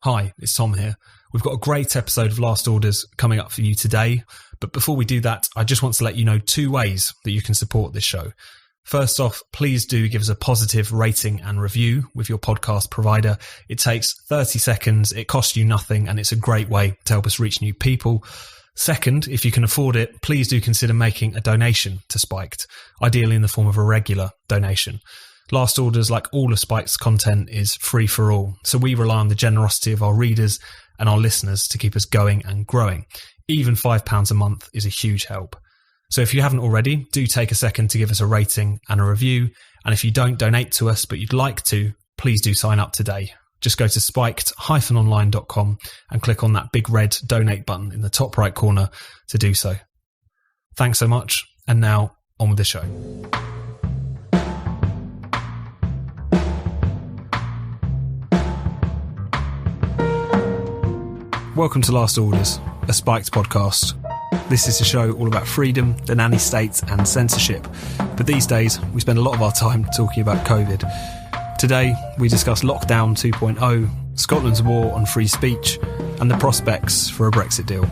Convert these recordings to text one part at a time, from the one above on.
Hi, it's Tom here. We've got a great episode of Last Orders coming up for you today. But before we do that, I just want to let you know 2 ways that you can support this show. First off, please do give us a positive rating and review with your podcast provider. It takes 30 seconds, it costs you nothing, and it's a great way to help us reach new people. Second, if you can afford it, please do consider making a donation to Spiked, ideally in the form of a regular donation. Last Orders, like all of Spike's content, is free for all, so we rely on the generosity of our readers and our listeners to keep us going and growing. Even £5 a month is a huge help. So if you haven't already, do take a second to give us a rating and a review, and if you don't donate to us but you'd like to, please do sign up today. Just go to spiked-online.com and click on that big red donate button in the top right corner to do so. Thanks so much, and now on with the show. Welcome to Last Orders, a Spiked podcast. This is a show all about freedom, the nanny state and censorship. But these days, we spend a lot of our time talking about COVID. Today, we discuss Lockdown 2.0, Scotland's war on free speech, and the prospects for a Brexit deal.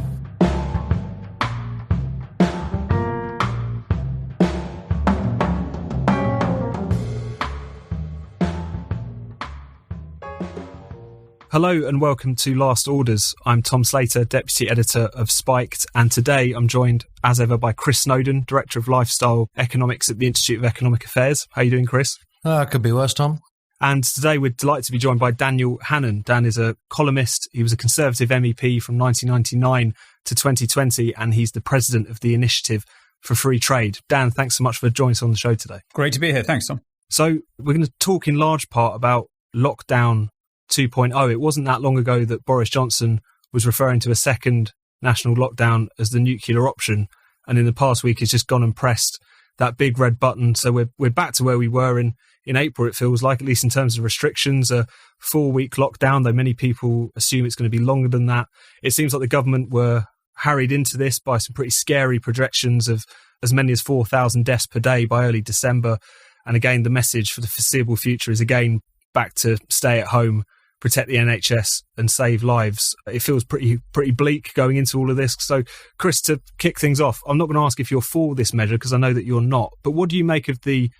Hello and welcome to Last Orders. I'm Tom Slater, Deputy Editor of Spiked, and today I'm joined, as ever, by Chris Snowdon, Director of Lifestyle Economics at the Institute of Economic Affairs. How are you doing, Chris? Could be worse, Tom. And today we're delighted to be joined by Daniel Hannan. Dan is a columnist. He was a Conservative MEP from 1999 to 2020, and he's the President of the Initiative for Free Trade. Dan, thanks so much for joining us on the show today. Great to be here. Thanks, Tom. So we're going to talk in large part about Lockdown 2.0. It wasn't that long ago that Boris Johnson was referring to a second national lockdown as the nuclear option, and in the past week he's just gone and pressed that big red button. So we're back to where we were in April, it feels like, at least in terms of restrictions. A 4-week lockdown, though many people assume it's going to be longer than that. It seems like the government were harried into this by some pretty scary projections of as many as 4,000 deaths per day by early December. And again, the message for the foreseeable future is again back to stay at home, protect the NHS and save lives. It feels pretty bleak going into all of this. So, Chris, to kick things off, I'm not going to ask if you're for this measure because I know that you're not, but what do you make of the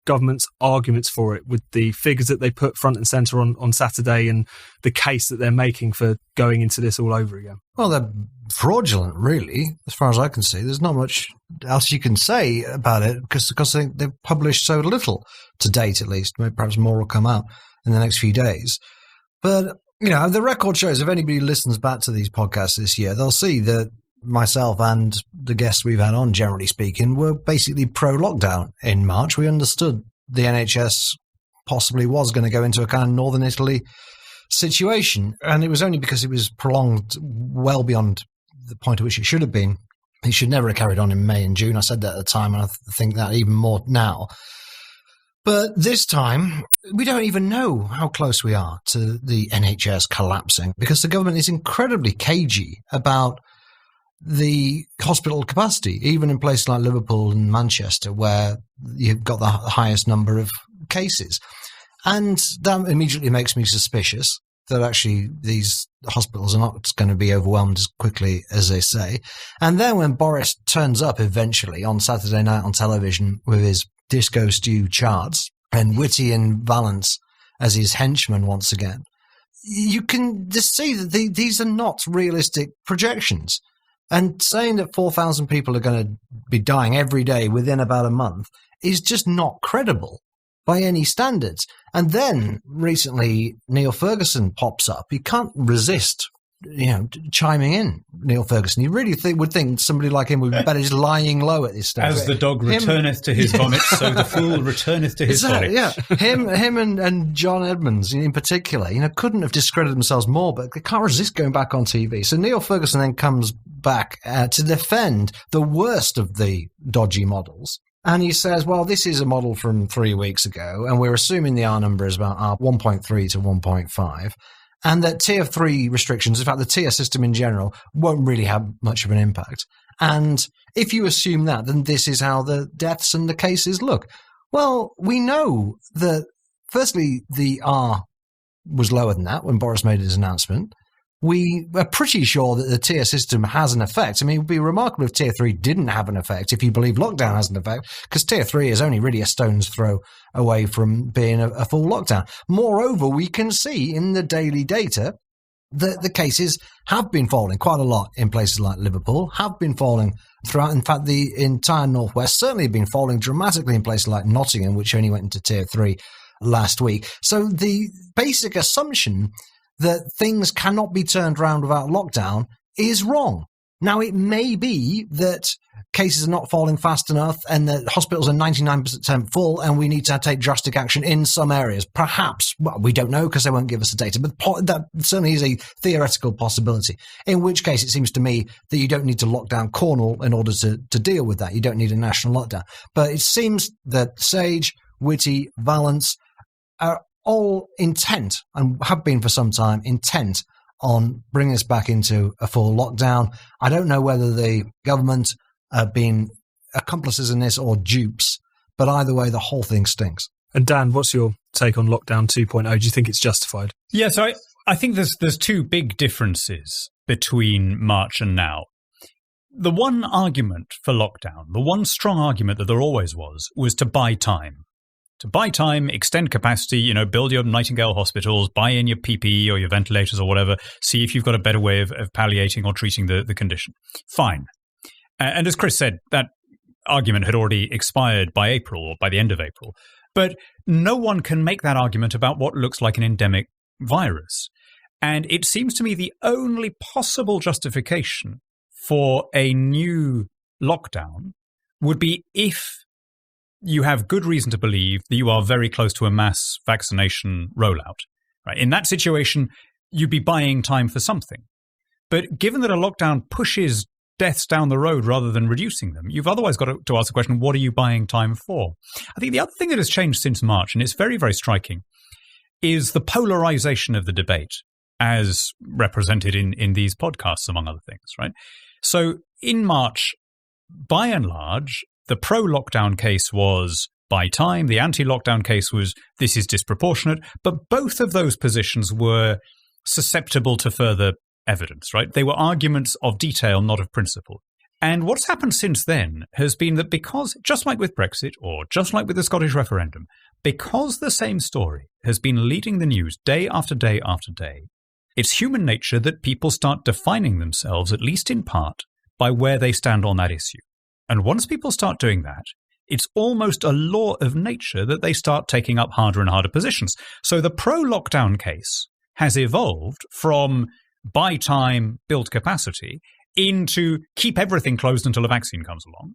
government's arguments for it with the figures that they put front and centre on Saturday and the case that they're making for going into this all over again? Well, they're fraudulent, really, as far as I can see. There's not much else you can say about it because they've published so little to date, at least. Maybe perhaps more will come out in the next few days. But, you know, the record shows, if anybody listens back to these podcasts this year, they'll see that myself and the guests we've had on, generally speaking, were basically pro-lockdown in March. We understood the NHS possibly was going to go into a kind of Northern Italy situation. And it was only because it was prolonged well beyond the point at which it should have been. It should never have carried on in May and June. I said that at the time, and I think that even more now. But this time, we don't even know how close we are to the NHS collapsing because the government is incredibly cagey about the hospital capacity, even in places like Liverpool and Manchester, where you've got the highest number of cases. And that immediately makes me suspicious that actually these hospitals are not going to be overwhelmed as quickly as they say. And then when Boris turns up eventually on Saturday night on television with his disco stew charts and Whitty and Valance as his henchmen once again, you can just see that these are not realistic projections. And saying that 4,000 people are going to be dying every day within about a month is just not credible by any standards. And then recently Neil Ferguson pops up. You can't resist, chiming in, Neil Ferguson. You really would think somebody like him would be better just lying low at this stage. As the dog returneth to his vomit, so the fool returneth to his vomit. Yeah, him and John Edmonds in particular, couldn't have discredited themselves more, but they can't resist going back on TV. So Neil Ferguson then comes back to defend the worst of the dodgy models. And he says, well, this is a model from 3 weeks ago, and we're assuming the R number is about 1.3 to 1.5. And that tier 3 restrictions, in fact, the tier system in general, won't really have much of an impact. And if you assume that, then this is how the deaths and the cases look. Well, we know that, firstly, the R was lower than that when Boris made his announcement. We are pretty sure that the tier system has an effect. I mean, it would be remarkable if tier 3 didn't have an effect, if you believe lockdown has an effect, because tier 3 is only really a stone's throw away from being a full lockdown. Moreover, we can see in the daily data that the cases have been falling quite a lot in places like Liverpool, have been falling throughout. In fact, the entire Northwest certainly have been falling dramatically in places like Nottingham, which only went into tier 3 last week. So the basic assumption that things cannot be turned around without lockdown is wrong. Now, it may be that cases are not falling fast enough and that hospitals are 99% full and we need to take drastic action in some areas. Perhaps, well, we don't know because they won't give us the data, but that certainly is a theoretical possibility, in which case it seems to me that you don't need to lock down Cornwall in order to deal with that. You don't need a national lockdown. But it seems that Sage, Whitty, Vallance are all intent, and have been for some time, intent on bringing us back into a full lockdown. I don't know whether the government have been accomplices in this or dupes, but either way, the whole thing stinks. And Dan, what's your take on lockdown 2.0? Do you think it's justified? Yeah, so I think there's two big differences between March and now. The one argument for lockdown, the one strong argument that there always was to buy time. To buy time, extend capacity, build your Nightingale hospitals, buy in your PPE or your ventilators or whatever, see if you've got a better way of palliating or treating the condition. Fine. And as Chris said, that argument had already expired by April or by the end of April. But no one can make that argument about what looks like an endemic virus. And it seems to me the only possible justification for a new lockdown would be if you have good reason to believe that you are very close to a mass vaccination rollout. Right? In that situation, you'd be buying time for something. But given that a lockdown pushes deaths down the road rather than reducing them, you've otherwise got to ask the question, what are you buying time for? I think the other thing that has changed since March, and it's very, very striking, is the polarization of the debate as represented in these podcasts, among other things, right? So in March, by and large, the pro-lockdown case was buy time. The anti-lockdown case was this is disproportionate. But both of those positions were susceptible to further evidence, right? They were arguments of detail, not of principle. And what's happened since then has been that because, just like with Brexit or just like with the Scottish referendum, because the same story has been leading the news day after day after day, it's human nature that people start defining themselves, at least in part, by where they stand on that issue. And once people start doing that, it's almost a law of nature that they start taking up harder and harder positions. So the pro-lockdown case has evolved from buy time, build capacity, into keep everything closed until a vaccine comes along.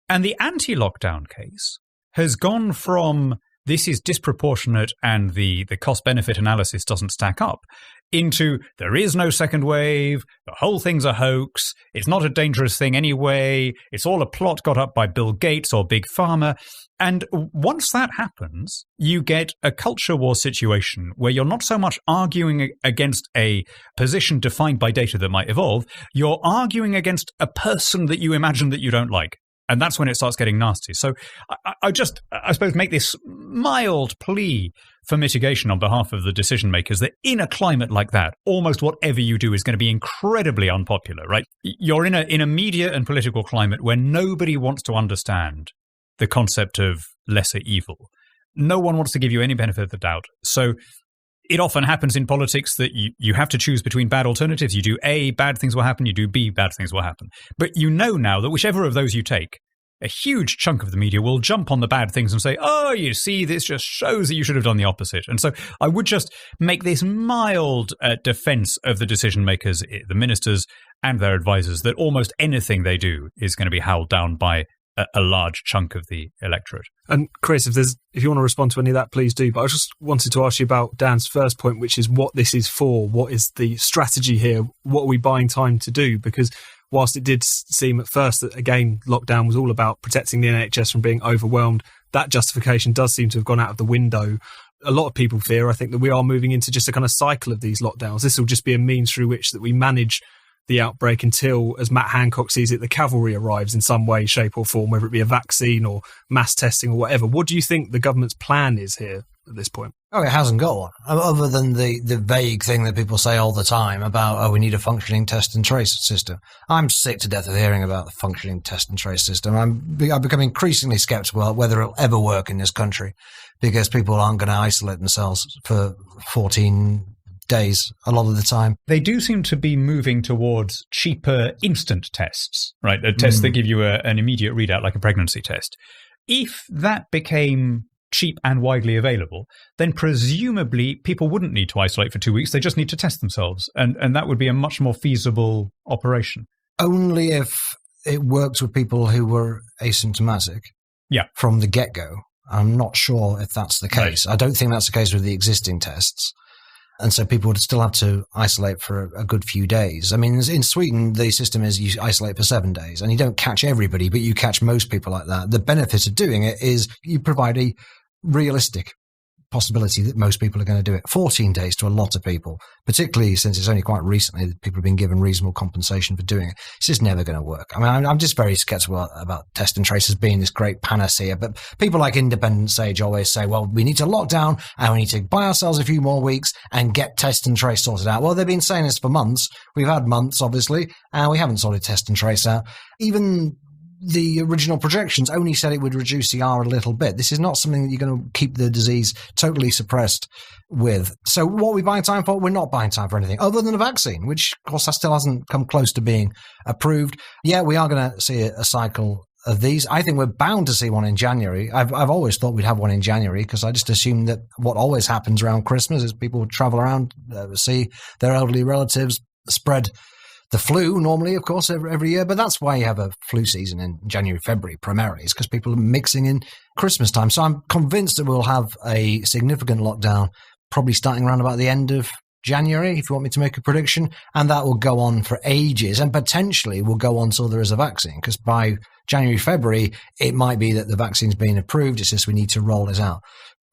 And the anti-lockdown case has gone from this is disproportionate and the cost-benefit analysis doesn't stack up, into there is no second wave, the whole thing's a hoax, it's not a dangerous thing anyway, it's all a plot got up by Bill Gates or Big Pharma. And once that happens, you get a culture war situation where you're not so much arguing against a position defined by data that might evolve, you're arguing against a person that you imagine that you don't like. And that's when it starts getting nasty. So I suppose, make this mild plea for mitigation on behalf of the decision makers that in a climate like that, almost whatever you do is going to be incredibly unpopular, right? You're in a media and political climate where nobody wants to understand the concept of lesser evil. No one wants to give you any benefit of the doubt. So it often happens in politics that you have to choose between bad alternatives. You do A, bad things will happen. You do B, bad things will happen. But you know now that whichever of those you take, a huge chunk of the media will jump on the bad things and say, oh, you see, this just shows that you should have done the opposite. And so I would just make this mild defense of the decision makers, the ministers and their advisors, that almost anything they do is going to be howled down by a large chunk of the electorate. And Chris, if you want to respond to any of that, please do. But I just wanted to ask you about Dan's first point, which is what this is for. What is the strategy here? What are we buying time to do? Because whilst it did seem at first that, again, lockdown was all about protecting the NHS from being overwhelmed, that justification does seem to have gone out of the window. A lot of people fear, I think, that we are moving into just a kind of cycle of these lockdowns. This will just be a means through which that we manage the outbreak until, as Matt Hancock sees it, the cavalry arrives in some way, shape or form, whether it be a vaccine or mass testing or whatever. What do you think the government's plan is here at this point? Oh, it hasn't got one. Other than the vague thing that people say all the time about, we need a functioning test and trace system. I'm sick to death of hearing about the functioning test and trace system. I've become increasingly skeptical about whether it'll ever work in this country because people aren't going to isolate themselves for 14 days a lot of the time. They do seem to be moving towards cheaper instant tests, right? Tests that give you an immediate readout like a pregnancy test. If that became cheap and widely available, then presumably people wouldn't need to isolate for 2 weeks. They just need to test themselves. And that would be a much more feasible operation. Only if it works with people who were asymptomatic from the get-go. I'm not sure if that's the case. Right. I don't think that's the case with the existing tests. And so people would still have to isolate for a good few days. I mean, in Sweden, the system is you isolate for 7 days and you don't catch everybody, but you catch most people like that. The benefit of doing it is you provide a realistic possibility that most people are going to do it. 14 days to a lot of people, particularly since it's only quite recently that people have been given reasonable compensation for doing it. It's just never going to work. I mean, I'm just very skeptical about test and trace as being this great panacea. But people like Independent Sage always say, well, we need to lock down and we need to buy ourselves a few more weeks and get test and trace sorted out. Well, they've been saying this for months. We've had months, obviously, and we haven't sorted test and trace out. Even the original projections only said it would reduce the R a little bit. This is not something that you're going to keep the disease totally suppressed with. So what are we buying time for? We're not buying time for anything other than a vaccine, which, of course, that still hasn't come close to being approved. Yeah, we are going to see a cycle of these. I think we're bound to see one in January. I've always thought we'd have one in January because I just assume that what always happens around Christmas is people travel around, see their elderly relatives, spread the flu normally, of course, every year, but that's why you have a flu season in January, February primarily. It's because people are mixing in Christmas time. So I'm convinced that we'll have a significant lockdown probably starting around about the end of January, if you want me to make a prediction, and that will go on for ages and potentially will go on till there is a vaccine, because by January, February, it might be that the vaccine's being approved. It's just we need to roll it out.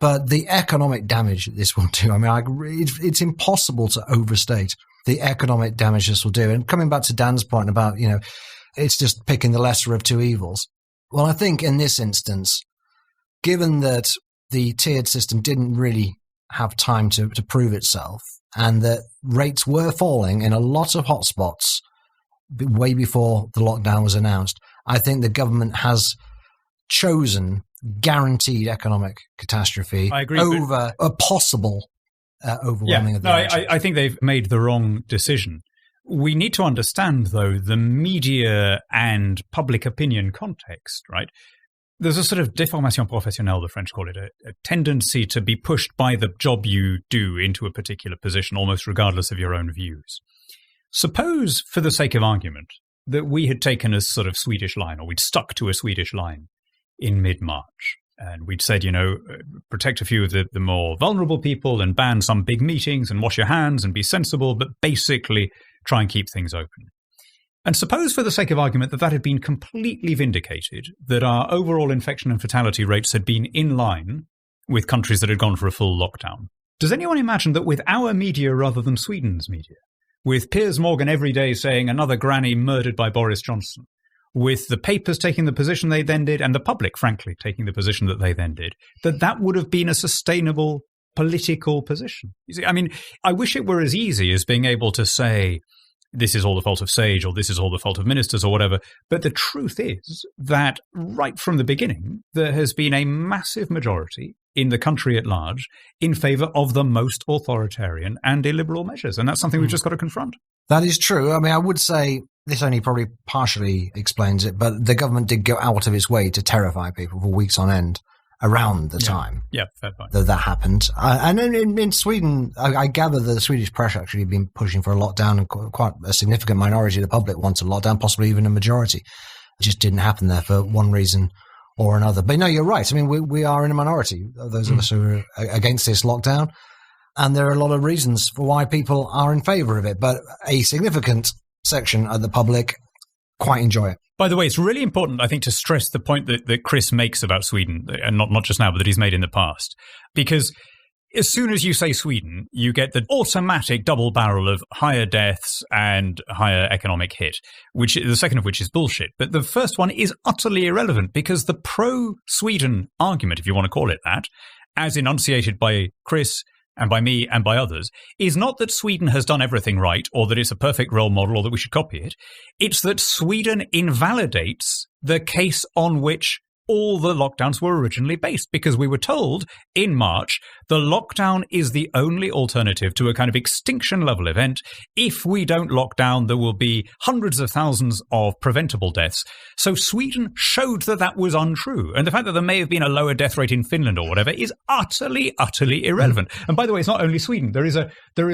But the economic damage that this will do, I mean, it's impossible to overstate the economic damage this will do. And coming back to Dan's point about, it's just picking the lesser of two evils. Well, I think in this instance, given that the tiered system didn't really have time to prove itself and that rates were falling in a lot of hotspots way before the lockdown was announced, I think the government has chosen guaranteed economic catastrophe over a possible overwhelming of the action. I think they've made the wrong decision. We need to understand, though, the media and public opinion context, right? There's a sort of déformation professionnelle, the French call it, a tendency to be pushed by the job you do into a particular position, almost regardless of your own views. Suppose, for the sake of argument, that we had taken a sort of Swedish line, or we'd stuck to a Swedish line in mid-March. And we'd said, protect a few of the more vulnerable people and ban some big meetings and wash your hands and be sensible, but basically try and keep things open. And suppose, for the sake of argument, that had been completely vindicated, that our overall infection and fatality rates had been in line with countries that had gone for a full lockdown. Does anyone imagine that with our media rather than Sweden's media, with Piers Morgan every day saying another granny murdered by Boris Johnson, with the papers taking the position they then did, and the public, frankly, taking the position that they then did, that would have been a sustainable political position? You see, I mean, I wish it were as easy as being able to say, this is all the fault of Sage, or this is all the fault of ministers, or whatever. But the truth is that right from the beginning, there has been a massive majority in the country at large in favour of the most authoritarian and illiberal measures. And that's something we've just got to confront. That is true. I mean, I would say this only probably partially explains it, but the government did go out of its way to terrify people for weeks on end around the time fair point. that happened. And in Sweden, I gather the Swedish press actually have been pushing for a lockdown, and quite a significant minority of the public wants a lockdown, possibly even a majority. It just didn't happen there for one reason or another. But no, you're right. I mean, we are in a minority, those of us who are against this lockdown. And there are a lot of reasons for why people are in favour of it. But a significant section of the public quite enjoy it. By the way, it's really important, I think, to stress the point that Chris makes about Sweden, and not just now, but that he's made in the past. Because as soon as you say Sweden, you get the automatic double barrel of higher deaths and higher economic hit, which the second of which is bullshit. But the first one is utterly irrelevant, because the pro-Sweden argument, if you want to call it that, as enunciated by Chris and by me and by others, is not that Sweden has done everything right or that it's a perfect role model or that we should copy it. It's that Sweden invalidates the case on which all the lockdowns were originally based, because we were told in March the lockdown is the only alternative to a kind of extinction level event. If we don't lock down, there will be hundreds of thousands of preventable deaths. So Sweden showed that that was untrue. And the fact that there may have been a lower death rate in Finland or whatever is utterly, utterly irrelevant. And by the way, it's not only Sweden. There is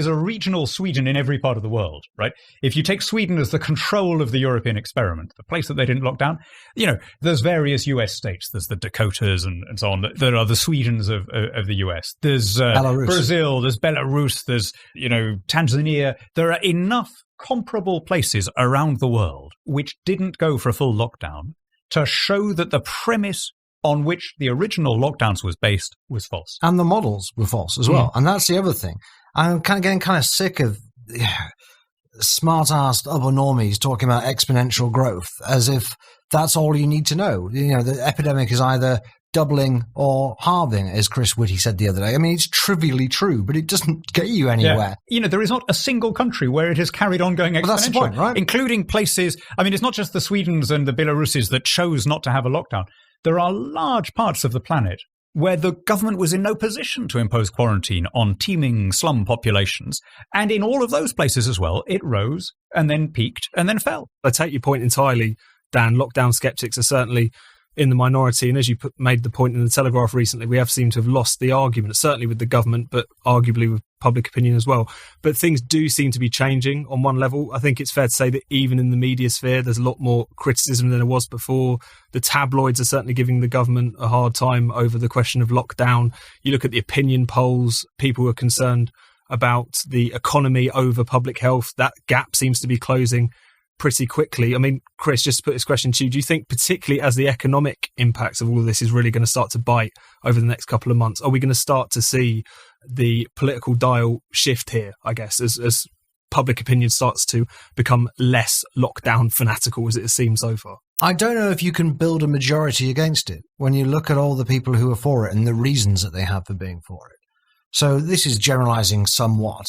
a regional Sweden in every part of the world, right? If you take Sweden as the control of the European experiment, the place that they didn't lock down, there's various US states. There's the Dakotas and so on. There are the Swedens of the US. There's Brazil, there's Belarus, there's, Tanzania. There are enough comparable places around the world which didn't go for a full lockdown to show that the premise on which the original lockdowns was based was false. And the models were false as well. And that's the other thing. I'm getting kind of sick of smart-assed upper normies talking about exponential growth as if that's all you need to know. The epidemic is either doubling or halving, as Chris Whitty said the other day. I mean, it's trivially true, but it doesn't get you anywhere. Yeah. There is not a single country where it has carried on going exponentially. Well, that's the point, right? Including places, it's not just the Swedens and the Belaruses that chose not to have a lockdown. There are large parts of the planet where the government was in no position to impose quarantine on teeming slum populations. And in all of those places as well, it rose and then peaked and then fell. I take your point entirely, Dan. Lockdown skeptics are certainly in the minority. And as you made the point in the Telegraph recently, we have seemed to have lost the argument, certainly with the government, but arguably with public opinion as well. But things do seem to be changing on one level. I think it's fair to say that even in the media sphere, there's a lot more criticism than there was before. The tabloids are certainly giving the government a hard time over the question of lockdown. You look at the opinion polls, people are concerned about the economy over public health. That gap seems to be closing pretty quickly. Chris, just to put this question to you, do you think particularly as the economic impacts of all of this is really going to start to bite over the next couple of months, are we going to start to see the political dial shift here, I guess, as public opinion starts to become less lockdown fanatical as it has seemed so far? I don't know if you can build a majority against it when you look at all the people who are for it and the reasons that they have for being for it. So this is generalizing somewhat,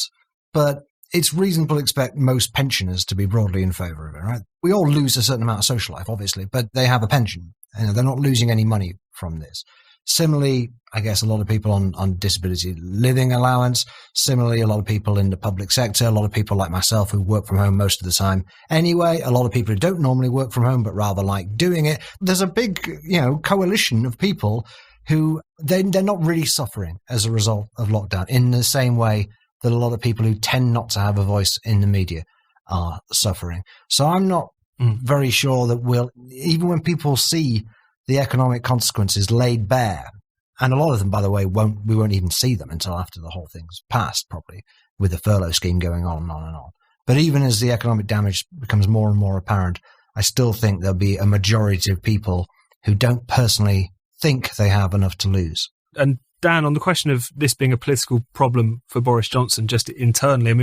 but it's reasonable to expect most pensioners to be broadly in favour of it, right? We all lose a certain amount of social life, obviously, but they have a pension and they're not losing any money from this. Similarly, I guess a lot of people on disability living allowance. Similarly, a lot of people in the public sector, a lot of people like myself who work from home most of the time. Anyway, a lot of people who don't normally work from home but rather like doing it. There's a big, coalition of people who they're not really suffering as a result of lockdown in the same way that a lot of people who tend not to have a voice in the media are suffering. So I'm not very sure that even when people see the economic consequences laid bare, and a lot of them, by the way, we won't even see them until after the whole thing's passed, probably, with the furlough scheme going on and on and on. But even as the economic damage becomes more and more apparent, I still think there'll be a majority of people who don't personally think they have enough to lose. And Dan, on the question of this being a political problem for Boris Johnson, just internally,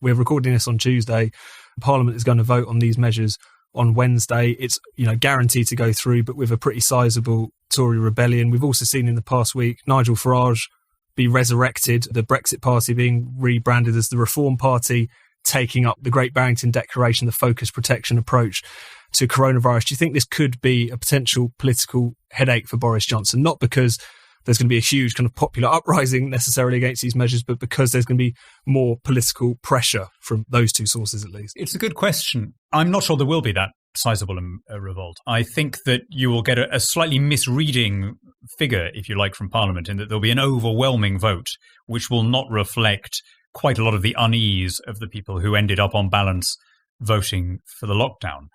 we're recording this on Tuesday. Parliament is going to vote on these measures on Wednesday. It's guaranteed to go through, but with a pretty sizable Tory rebellion. We've also seen in the past week Nigel Farage be resurrected, the Brexit Party being rebranded as the Reform Party, taking up the Great Barrington Declaration, the focus protection approach to coronavirus. Do you think this could be a potential political headache for Boris Johnson? Not because there's going to be a huge kind of popular uprising necessarily against these measures, but because there's going to be more political pressure from those two sources at least? It's a good question. I'm not sure there will be that sizable a revolt. I think that you will get a slightly misreading figure, if you like, from Parliament, in that there'll be an overwhelming vote, which will not reflect quite a lot of the unease of the people who ended up on balance voting for the lockdown.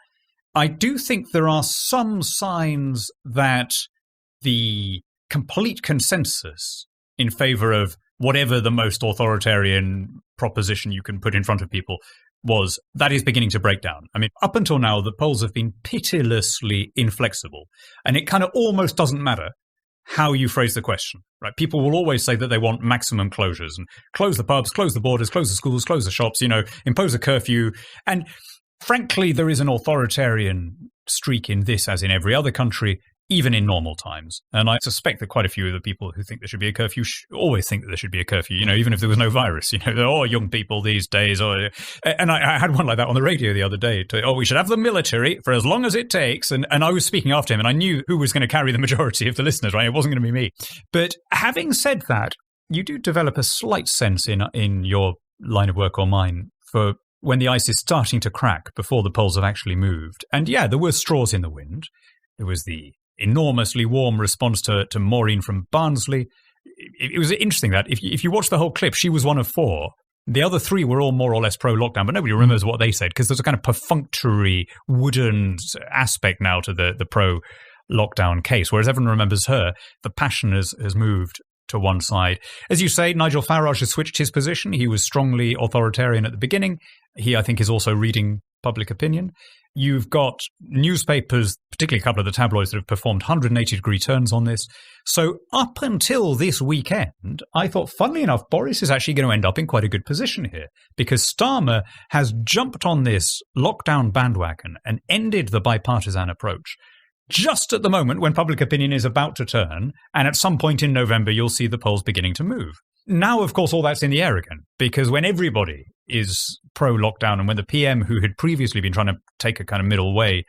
I do think there are some signs that the complete consensus in favour of whatever the most authoritarian proposition you can put in front of people that is beginning to break down. Up until now, the polls have been pitilessly inflexible, and it kind of almost doesn't matter how you phrase the question, right? People will always say that they want maximum closures and close the pubs, close the borders, close the schools, close the shops, impose a curfew. And frankly, there is an authoritarian streak in this, as in every other country. even in normal times. And I suspect that quite a few of the people who think there should be a curfew always think that there should be a curfew, even if there was no virus, young people these days. And I had one like that on the radio the other day. We should have the military for as long as it takes. And I was speaking after him, and I knew who was going to carry the majority of the listeners, right? It wasn't going to be me. But having said that, you do develop a slight sense in your line of work or mine for when the ice is starting to crack before the poles have actually moved. And yeah, there were straws in the wind. There was the enormously warm response to Maureen from Barnsley. It was interesting that if you watch the whole clip, she was one of 4. The other 3 were all more or less pro-lockdown, but nobody remembers what they said because there's a kind of perfunctory wooden aspect now to the pro-lockdown case, whereas everyone remembers her. The passion has moved to one side. As you say, Nigel Farage has switched his position. He was strongly authoritarian at the beginning. He, I think, is also reading public opinion. You've got newspapers, particularly a couple of the tabloids, that have performed 180-degree turns on this. So up until this weekend, I thought, funnily enough, Boris is actually going to end up in quite a good position here because Starmer has jumped on this lockdown bandwagon and ended the bipartisan approach just at the moment when public opinion is about to turn, and at some point in November, you'll see the polls beginning to move. Now, of course, all that's in the air again, because when everybody is pro-lockdown and when the PM, who had previously been trying to take a kind of middle way,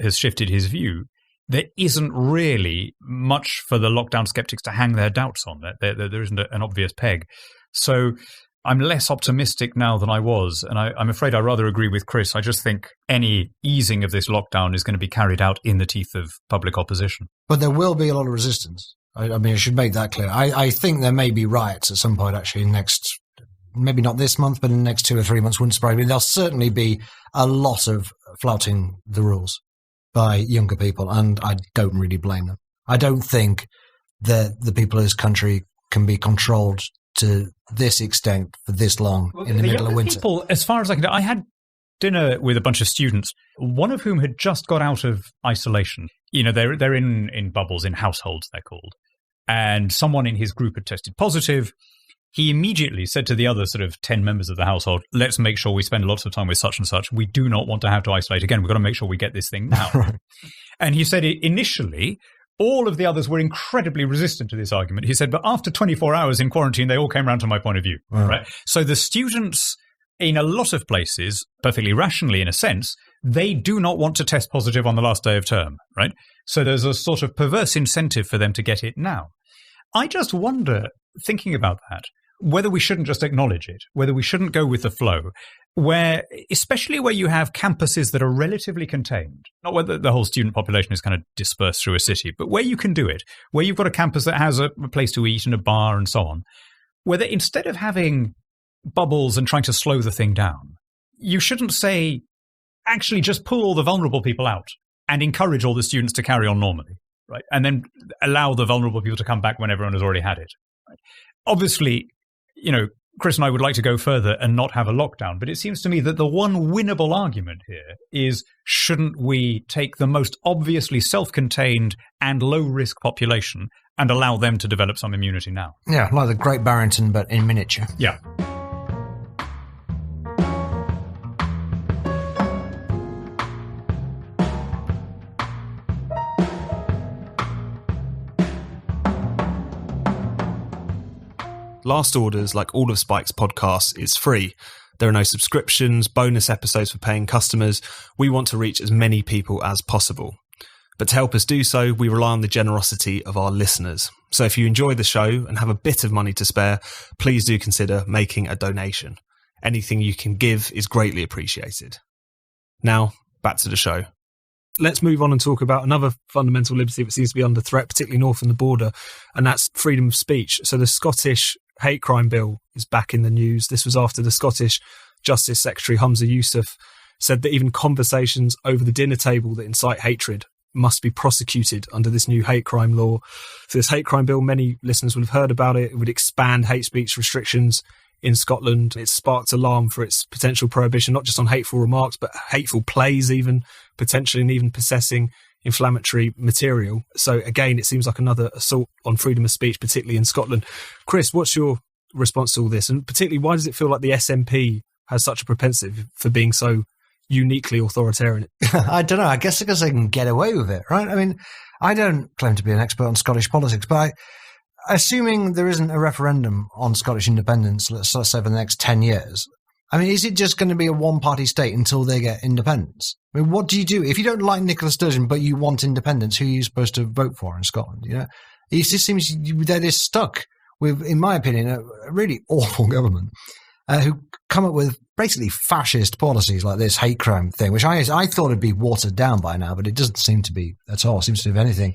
has shifted his view, there isn't really much for the lockdown skeptics to hang their doubts on. There isn't an obvious peg. So I'm less optimistic now than I was, and I'm afraid I rather agree with Chris. I just think any easing of this lockdown is going to be carried out in the teeth of public opposition. But there will be a lot of resistance. I mean, I should make that clear. I think there may be riots at some point, actually, next, maybe not this month, but in the next 2 or 3 months, wouldn't surprise me. There'll certainly be a lot of flouting the rules by younger people, and I don't really blame them. I don't think that the people of this country can be controlled to this extent for this long in the middle of winter. People, as far as I can tell, I had dinner with a bunch of students, one of whom had just got out of isolation. They're in bubbles, in households, they're called. And someone in his group had tested positive. He immediately said to the other sort of 10 members of the household, let's make sure we spend lots of time with such and such. We do not want to have to isolate again. We've got to make sure we get this thing now. Right. And he said initially, all of the others were incredibly resistant to this argument. He said, but after 24 hours in quarantine, they all came around to my point of view. Wow. Right? So the students, in a lot of places, perfectly rationally in a sense, they do not want to test positive on the last day of term, right? So there's a sort of perverse incentive for them to get it now. I just wonder, thinking about that, whether we shouldn't just acknowledge it, whether we shouldn't go with the flow, especially where you have campuses that are relatively contained, not whether the whole student population is kind of dispersed through a city, but where you can do it, where you've got a campus that has a place to eat and a bar and so on, whether instead of having bubbles and trying to slow the thing down, you shouldn't say, actually just pull all the vulnerable people out and encourage all the students to carry on normally, right? And then allow the vulnerable people to come back when everyone has already had it. Right? Obviously, Chris and I would like to go further and not have a lockdown, but it seems to me that the one winnable argument here is, shouldn't we take the most obviously self-contained and low-risk population and allow them to develop some immunity now? Yeah, like the Great Barrington, but in miniature. Yeah. Last Orders, like all of Spike's podcasts, is free. There are no subscriptions, bonus episodes for paying customers. We want to reach as many people as possible. But to help us do so, we rely on the generosity of our listeners. So if you enjoy the show and have a bit of money to spare, please do consider making a donation. Anything you can give is greatly appreciated. Now, back to the show. Let's move on and talk about another fundamental liberty that seems to be under threat, particularly north of the border, and that's freedom of speech. So the Scottish hate crime bill is back in the news. This was after the Scottish Justice Secretary Humza Yousaf said that even conversations over the dinner table that incite hatred must be prosecuted under this new hate crime law. So this hate crime bill, many listeners would have heard about it. It would expand hate speech restrictions in Scotland. It sparked alarm for its potential prohibition, not just on hateful remarks, but hateful plays even, potentially, and even possessing inflammatory material. So again, it seems like another assault on freedom of speech, particularly in Scotland. Chris, what's your response to all this? And particularly, why does it feel like the SNP has such a propensity for being so uniquely authoritarian. I don't know. I guess because they can get away with it, right? I mean, I don't claim to be an expert on Scottish politics, but assuming there isn't a referendum on Scottish independence, let's say for the next 10 years, I mean, is it just going to be a one-party state until they get independence? I mean, what do you do? If you don't like Nicola Sturgeon, but you want independence, who are you supposed to vote for in Scotland? You know, it just seems that is stuck with, in my opinion, a really awful government who come up with basically fascist policies like this hate crime thing, which I thought would be watered down by now, but it doesn't seem to be at all. It seems to, if anything,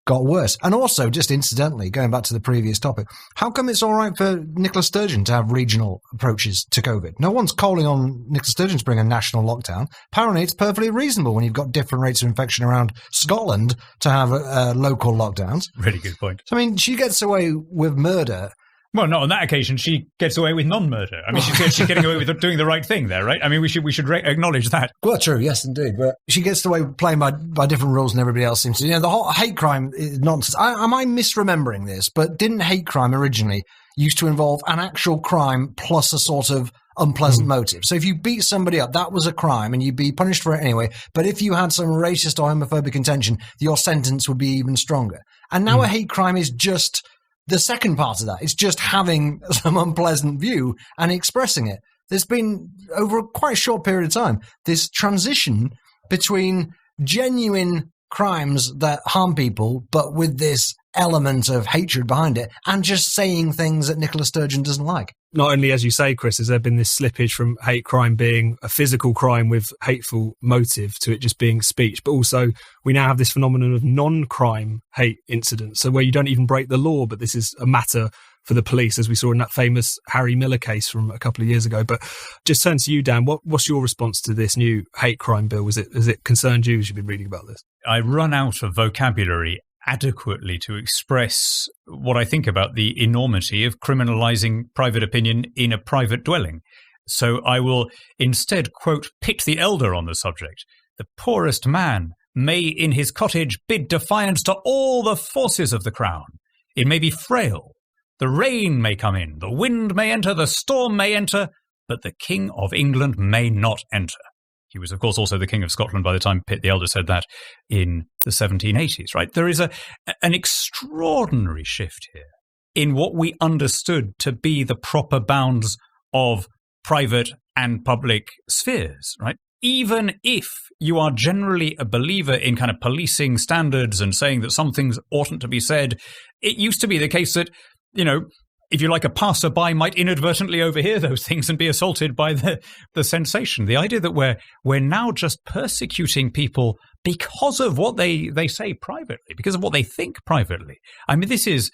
got worse. And also, just incidentally, going back to the previous topic, how come it's all right for Nicola Sturgeon to have regional approaches to COVID? No one's calling on Nicola Sturgeon to bring a national lockdown. Apparently, it's perfectly reasonable when you've got different rates of infection around Scotland to have local lockdowns. Really good point. I mean, she gets away with murder. Well, not on that occasion. She gets away with non-murder. I mean, she's getting away with doing the right thing there, right? I mean, we should acknowledge that. Well, true, yes, indeed. But she gets away playing by different rules than everybody else seems to. You know, the whole hate crime is nonsense. Am I misremembering this? But didn't hate crime originally used to involve an actual crime plus a sort of unpleasant motive? So if you beat somebody up, that was a crime and you'd be punished for it anyway. But if you had some racist or homophobic intention, your sentence would be even stronger. And now a hate crime is just the second part of that. It's just having some unpleasant view and expressing it. There's been, over a quite short period of time, this transition between genuine crimes that harm people, but with this element of hatred behind it, and just saying things that Nicola Sturgeon doesn't like. Not only, as you say, Chris, has there been this slippage from hate crime being a physical crime with hateful motive to it just being speech, but also we now have this phenomenon of non-crime hate incidents, so where you don't even break the law, but this is a matter for the police, as we saw in that famous Harry Miller case from a couple of years ago. But just turn to you, Dan. What's your response to this new hate crime bill? Has it concerned you as you've been reading about this? I run out of vocabulary adequately to express what I think about the enormity of criminalising private opinion in a private dwelling. So I will instead quote Pitt the Elder on the subject. The poorest man may in his cottage bid defiance to all the forces of the crown. It may be frail. The rain may come in, the wind may enter, the storm may enter, but the King of England may not enter. He was, of course, also the King of Scotland by the time Pitt the Elder said that in the 1780s, right? There is an extraordinary shift here in what we understood to be the proper bounds of private and public spheres, right? Even if you are generally a believer in kind of policing standards and saying that some things oughtn't to be said, it used to be the case that, you know, if you like, a passerby might inadvertently overhear those things and be assaulted by the sensation. The idea that we're now just persecuting people because of what they say privately, because of what they think privately. I mean, this is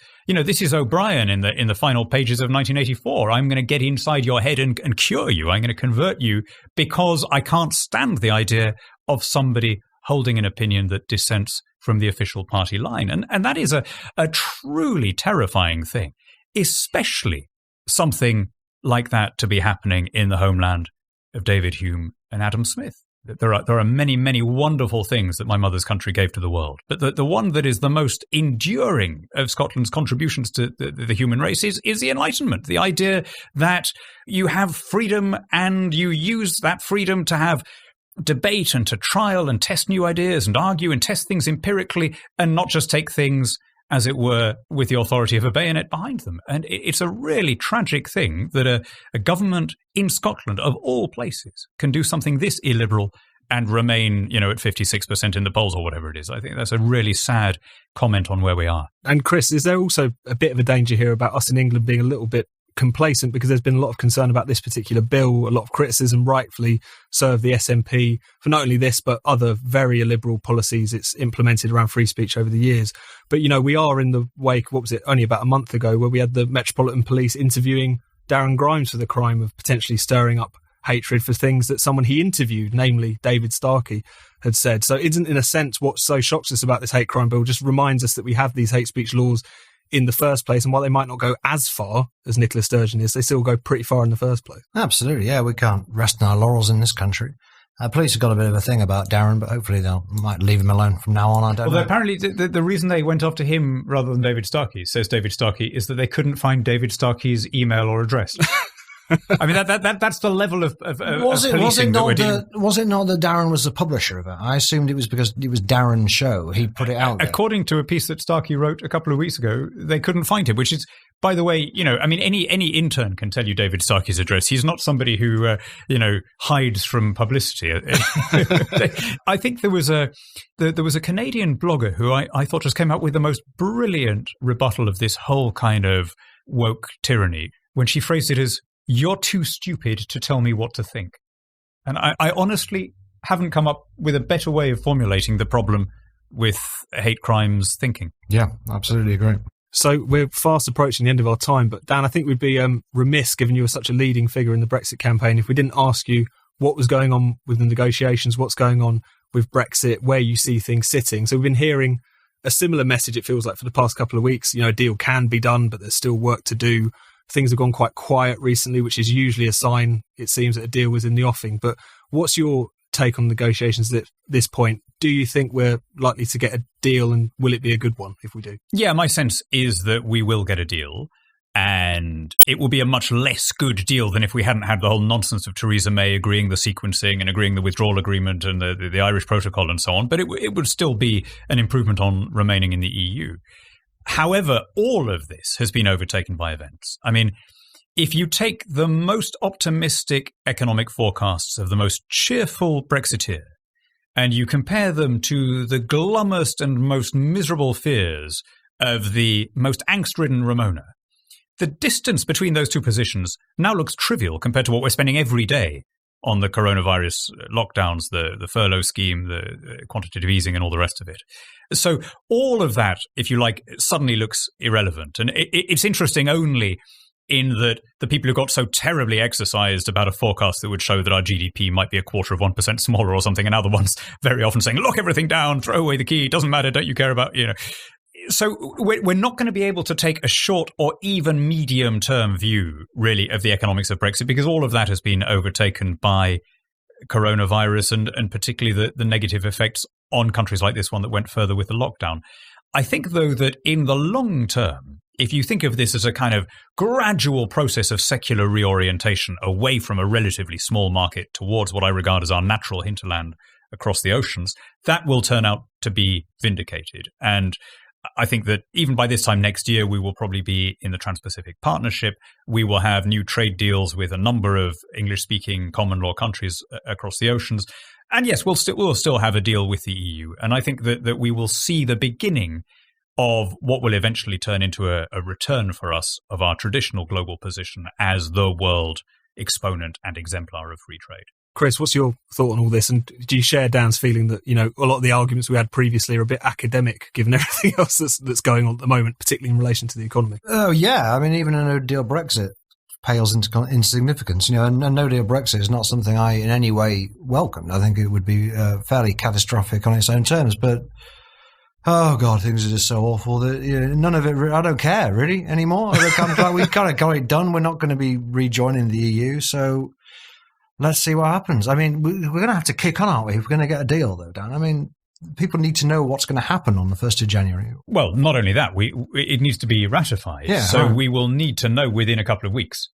O'Brien in the final pages of 1984. I'm going to get inside your head and cure you. I'm going to convert you because I can't stand the idea of somebody holding an opinion that dissents from the official party line. And that is a truly terrifying thing. Especially something like that to be happening in the homeland of David Hume and Adam Smith. There are many, many wonderful things that my mother's country gave to the world. But the one that is the most enduring of Scotland's contributions to the human race is the Enlightenment. The idea that you have freedom and you use that freedom to have debate and to trial and test new ideas and argue and test things empirically and not just take things, as it were, with the authority of a bayonet behind them. And it's a really tragic thing that a government in Scotland, of all places, can do something this illiberal and remain, at 56% in the polls or whatever it is. I think that's a really sad comment on where we are. And Chris, is there also a bit of a danger here about us in England being a little bit complacent, because there's been a lot of concern about this particular bill, a lot of criticism, rightfully so, of the SNP for not only this but other very illiberal policies it's implemented around free speech over the years. But we are in the wake, what was it, only about a month ago, where we had the Metropolitan Police interviewing Darren Grimes for the crime of potentially stirring up hatred for things that someone he interviewed, namely David Starkey, had said. So isn't, in a sense, what so shocks us about this hate crime bill just reminds us that we have these hate speech laws in the first place, and while they might not go as far as Nicola Sturgeon is, they still go pretty far in the first place. Absolutely, yeah. We can't rest on our laurels in this country. Police have got a bit of a thing about Darren, but hopefully they might leave him alone from now on. I don't know. Apparently the reason they went after him rather than David Starkey, says David Starkey, is that they couldn't find David Starkey's email or address. I mean, that's the level of was it policing that we're dealing with. Was it not that Darren was the publisher of it? I assumed it was because it was Darren's show. He put it out there. According to a piece that Starkey wrote a couple of weeks ago, they couldn't find him, which is, by the way, I mean, any intern can tell you David Starkey's address. He's not somebody who, hides from publicity. I think there was a Canadian blogger who I thought just came up with the most brilliant rebuttal of this whole kind of woke tyranny when she phrased it as, "You're too stupid to tell me what to think." And I honestly haven't come up with a better way of formulating the problem with hate crimes thinking. Yeah, absolutely agree. So we're fast approaching the end of our time, but Dan, I think we'd be remiss, given you were such a leading figure in the Brexit campaign, if we didn't ask you what was going on with the negotiations, what's going on with Brexit, where you see things sitting. So we've been hearing a similar message, it feels like, for the past couple of weeks. A deal can be done, but there's still work to do. Things have gone quite quiet recently, which is usually a sign, it seems, that a deal was in the offing. But what's your take on negotiations at this point? Do you think we're likely to get a deal, and will it be a good one if we do? Yeah, my sense is that we will get a deal, and it will be a much less good deal than if we hadn't had the whole nonsense of Theresa May agreeing the sequencing and agreeing the withdrawal agreement and the Irish protocol and so on. But it would still be an improvement on remaining in the EU. However, all of this has been overtaken by events. I mean, if you take the most optimistic economic forecasts of the most cheerful Brexiteer and you compare them to the glummest and most miserable fears of the most angst-ridden Ramona, the distance between those two positions now looks trivial compared to what we're spending every day on the coronavirus lockdowns, the furlough scheme, the quantitative easing and all the rest of it. So all of that, if you like, suddenly looks irrelevant. And it's interesting only in that the people who got so terribly exercised about a forecast that would show that our GDP might be 0.25% smaller or something, and other ones very often saying, lock everything down, throw away the key, doesn't matter, don't you care about, So we're not going to be able to take a short or even medium-term view, really, of the economics of Brexit, because all of that has been overtaken by coronavirus and particularly the negative effects on countries like this one that went further with the lockdown. I think, though, that in the long term, if you think of this as a kind of gradual process of secular reorientation away from a relatively small market towards what I regard as our natural hinterland across the oceans, that will turn out to be vindicated. And I think that even by this time next year, we will probably be in the Trans-Pacific Partnership. We will have new trade deals with a number of English-speaking common law countries across the oceans. And yes, we'll still have a deal with the EU. And I think that we will see the beginning of what will eventually turn into a return for us of our traditional global position as the world exponent and exemplar of free trade. Chris, what's your thought on all this? And do you share Dan's feeling that, a lot of the arguments we had previously are a bit academic, given everything else that's going on at the moment, particularly in relation to the economy? Oh, yeah. I mean, even a no-deal Brexit pales into insignificance. A no-deal Brexit is not something I in any way welcome. I think it would be fairly catastrophic on its own terms. But, oh, God, things are just so awful that none of it, I don't care, really, anymore. We kind of got it done. We're not going to be rejoining the EU, so let's see what happens. I mean, we're going to have to kick on, aren't we, if we're going to get a deal, though, Dan? I mean, people need to know what's going to happen on the 1st of January. Well, not only that, it needs to be ratified. Yeah, so we will need to know within a couple of weeks.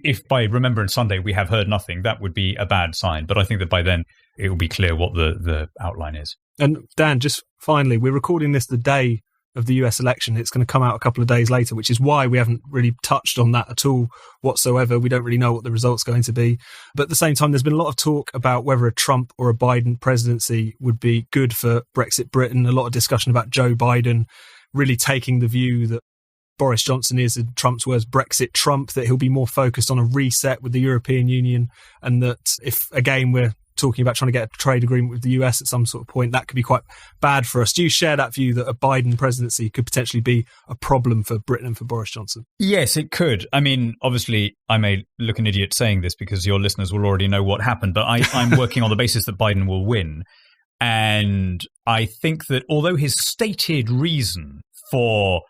If by Remembrance Sunday we have heard nothing, that would be a bad sign. But I think that by then it will be clear what the outline is. And Dan, just finally, we're recording this the day of the US election. It's going to come out a couple of days later, which is why we haven't really touched on that at all whatsoever. We don't really know what the result's going to be. But at the same time, there's been a lot of talk about whether a Trump or a Biden presidency would be good for Brexit Britain. A lot of discussion about Joe Biden really taking the view that Boris Johnson is, in Trump's words, Brexit Trump, that he'll be more focused on a reset with the European Union, and that if, again, we're talking about trying to get a trade agreement with the US at some sort of point, that could be quite bad for us. Do you share that view that a Biden presidency could potentially be a problem for Britain and for Boris Johnson? Yes, it could. I mean, obviously, I may look an idiot saying this because your listeners will already know what happened, but I'm working on the basis that Biden will win. And I think that although his stated reason for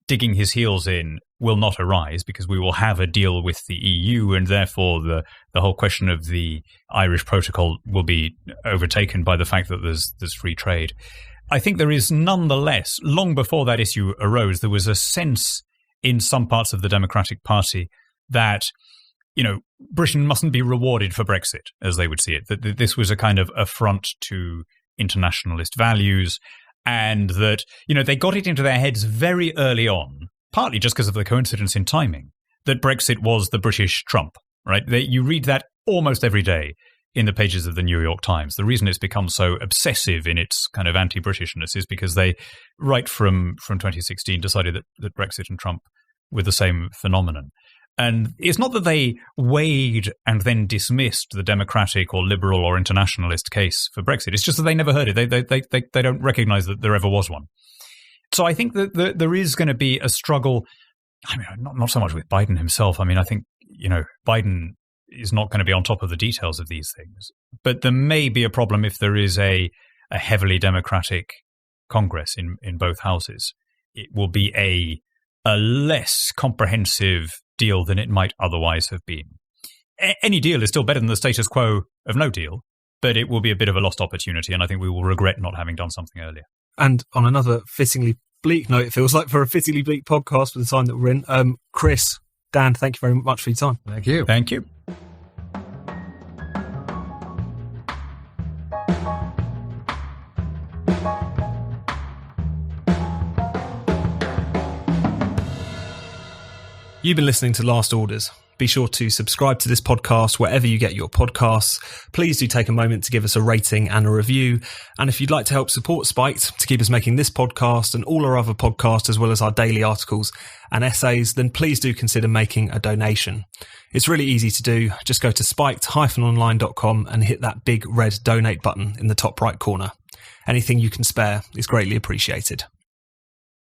digging his heels in will not arise because we will have a deal with the EU, and therefore the whole question of the Irish protocol will be overtaken by the fact that there's free trade. I think there is nonetheless, long before that issue arose, there was a sense in some parts of the Democratic Party that Britain mustn't be rewarded for Brexit, as they would see it. That this was a kind of affront to internationalist values, and that, they got it into their heads very early on, partly just because of the coincidence in timing, that Brexit was the British Trump, right? You read that almost every day in the pages of the New York Times. The reason it's become so obsessive in its kind of anti-Britishness is because they, right from 2016, decided that Brexit and Trump were the same phenomenon. And it's not that they weighed and then dismissed the democratic or liberal or internationalist case for Brexit. It's just that they never heard it. They don't recognize that there ever was one. So I think that there is going to be a struggle. I mean, not so much with Biden himself. I mean, I think, Biden is not going to be on top of the details of these things. But there may be a problem if there is a heavily democratic Congress in both houses. It will be a less comprehensive deal than it might otherwise have been. Any deal is still better than the status quo of no deal, but it will be a bit of a lost opportunity, and I think we will regret not having done something earlier. And on another fittingly bleak note, it feels like, for a fittingly bleak podcast for the time that we're in, Chris, Dan, thank you very much for your time. Thank you. Thank you. You've been listening to Last Orders. Be sure to subscribe to this podcast wherever you get your podcasts. Please do take a moment to give us a rating and a review. And if you'd like to help support Spiked to keep us making this podcast and all our other podcasts, as well as our daily articles and essays, then please do consider making a donation. It's really easy to do. Just go to spiked-online.com and hit that big red donate button in the top right corner. Anything you can spare is greatly appreciated.